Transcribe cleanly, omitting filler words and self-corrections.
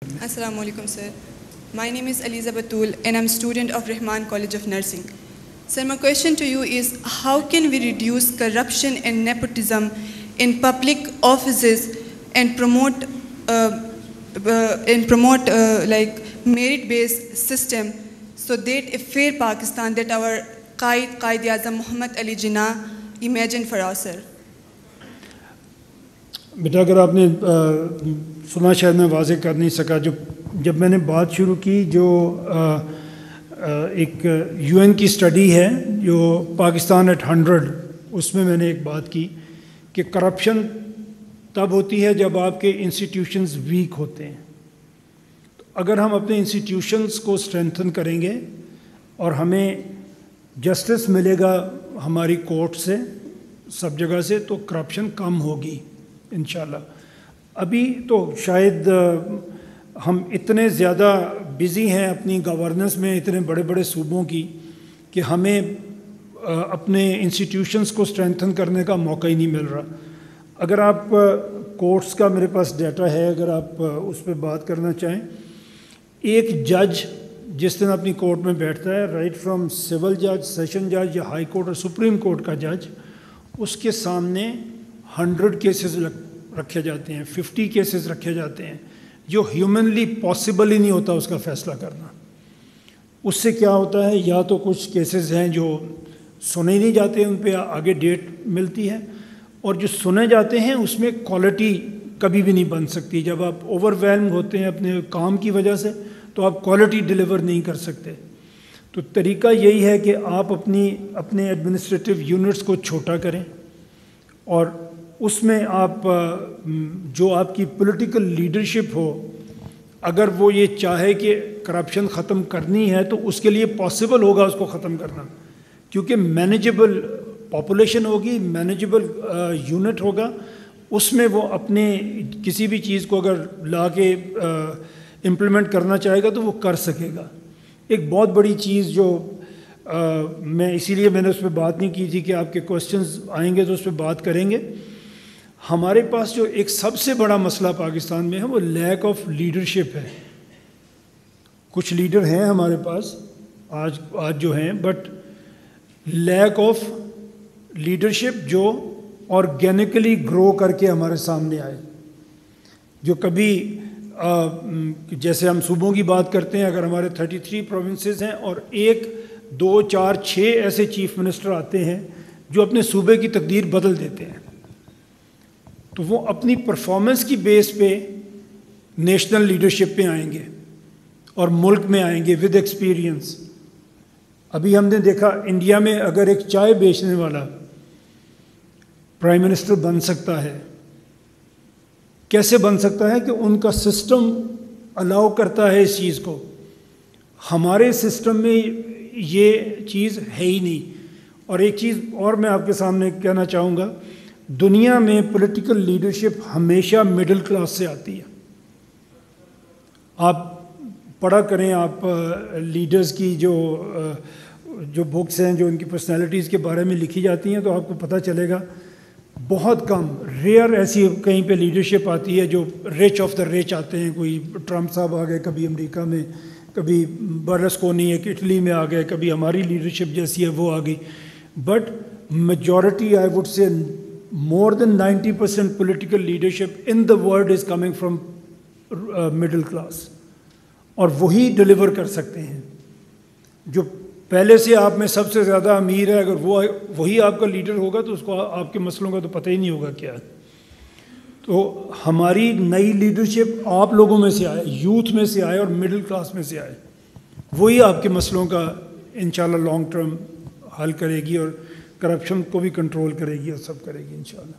Assalamu alaikum, sir. My name is Aliza Batul and I'm a student of Rahman College of Nursing. Sir, my question to you is, how can we reduce corruption and nepotism in public offices and promote like merit-based system so that a fair Pakistan that our Qaid-e-Azam Muhammad Ali Jinnah imagined for us, sir? بیٹا اگر آپ نے سنا شاید میں واضح کر نہیں سکا، جب میں نے بات شروع کی جو ایک یو این کی اسٹڈی ہے جو پاکستان ایٹ 100، اس میں نے ایک بات کی کہ کرپشن تب ہوتی ہے جب آپ کے انسٹیٹیوشنز ویک ہوتے ہیں. تو اگر ہم اپنے انسٹیٹیوشنز کو اسٹرینتھن کریں گے اور ہمیں جسٹس ملے گا ہماری کورٹ سے سب جگہ سے، تو کرپشن کم ہوگی انشاءاللہ. ابھی تو شاید ہم اتنے زیادہ بزی ہیں اپنی گورننس میں اتنے بڑے بڑے صوبوں کی کہ ہمیں اپنے انسٹیٹیوشنز کو اسٹرینتھن کرنے کا موقع ہی نہیں مل رہا. اگر آپ کورٹس کا میرے پاس ڈیٹا ہے، اگر آپ اس پہ بات کرنا چاہیں، ایک جج جس دن اپنی کورٹ میں بیٹھتا ہے، رائٹ فرام سول جج، سیشن جج یا ہائی کورٹ اور سپریم کورٹ کا جج، اس کے سامنے 100 کیسز رکھے جاتے ہیں، 50 کیسز رکھے جاتے ہیں، جو ہیومنلی پاسبل ہی نہیں ہوتا اس کا فیصلہ کرنا. اس سے کیا ہوتا ہے، یا تو کچھ کیسز ہیں جو سنے نہیں جاتے، ان پہ آگے ڈیٹ ملتی ہے، اور جو سنے جاتے ہیں اس میں کوالٹی کبھی بھی نہیں بن سکتی. جب آپ اوور ویلم ہوتے ہیں اپنے کام کی وجہ سے تو آپ کوالٹی ڈیلیور نہیں کر سکتے. تو طریقہ یہی ہے کہ آپ اپنے ایڈمنسٹریٹو یونٹس کو چھوٹا کریں، اور اس میں آپ جو آپ کی پولیٹیکل لیڈرشپ ہو، اگر وہ یہ چاہے کہ کرپشن ختم کرنی ہے تو اس کے لیے پاسبل ہوگا اس کو ختم کرنا، کیونکہ مینیجبل پاپولیشن ہوگی، مینیجبل یونٹ ہوگا، اس میں وہ اپنے کسی بھی چیز کو اگر لا کے امپلیمنٹ کرنا چاہے گا تو وہ کر سکے گا. ایک بہت بڑی چیز جو اسی لیے میں نے اس پہ بات نہیں کی تھی کہ آپ کے کوسچنز آئیں گے تو اس پہ بات کریں گے. ہمارے پاس جو ایک سب سے بڑا مسئلہ پاکستان میں ہے وہ لیک آف لیڈرشپ ہے. کچھ لیڈر ہیں ہمارے پاس آج جو ہیں، بٹ لیک آف لیڈرشپ جو آرگینکلی گرو کر کے ہمارے سامنے آئے، جو کبھی جیسے ہم صوبوں کی بات کرتے ہیں، اگر ہمارے 33 پروونسز ہیں اور 1 2 4 6 ایسے چیف منسٹر آتے ہیں جو اپنے صوبے کی تقدیر بدل دیتے ہیں، تو وہ اپنی پرفارمنس کی بیس پہ نیشنل لیڈرشپ پہ آئیں گے اور ملک میں آئیں گے ود ایکسپیرینس. ابھی ہم نے دیکھا انڈیا میں اگر ایک چائے بیچنے والا پرائم منسٹر بن سکتا ہے، کیسے بن سکتا ہے کہ ان کا سسٹم الاؤ کرتا ہے اس چیز کو. ہمارے سسٹم میں یہ چیز ہے ہی نہیں. اور ایک چیز اور میں آپ کے سامنے کہنا چاہوں گا، دنیا میں پولیٹیکل لیڈرشپ ہمیشہ مڈل کلاس سے آتی ہے. آپ پڑھا کریں، آپ لیڈرز کی جو بکس ہیں جو ان کی پرسنالٹیز کے بارے میں لکھی جاتی ہیں، تو آپ کو پتہ چلے گا بہت کم ریئر ایسی کہیں پہ لیڈرشپ آتی ہے جو رچ آف دا رچ آتے ہیں. کوئی ٹرمپ صاحب آ گئے کبھی امریکہ میں، کبھی برلسکونی ایک اٹلی میں آ گئے، کبھی ہماری لیڈرشپ جیسی ہے وہ آ گئی. But majority I would say more than 90% political leadership in the world is coming from middle class. اور وہی ڈیلیور کر سکتے ہیں. جو پہلے سے آپ میں سب سے زیادہ امیر ہے، اگر وہی آپ کا لیڈر ہوگا تو اس کو آپ کے مسئلوں کا تو پتہ ہی نہیں ہوگا کیا ہے. تو ہماری نئی لیڈرشپ آپ لوگوں میں سے آئے، یوتھ میں سے آئے اور مڈل کلاس میں سے آئے، وہی آپ کے مسئلوں کا انشاءاللہ لانگ ٹرم حل کرے گی اور کرپشن کو بھی کنٹرول کرے گی اور سب کرے گی انشاءاللہ.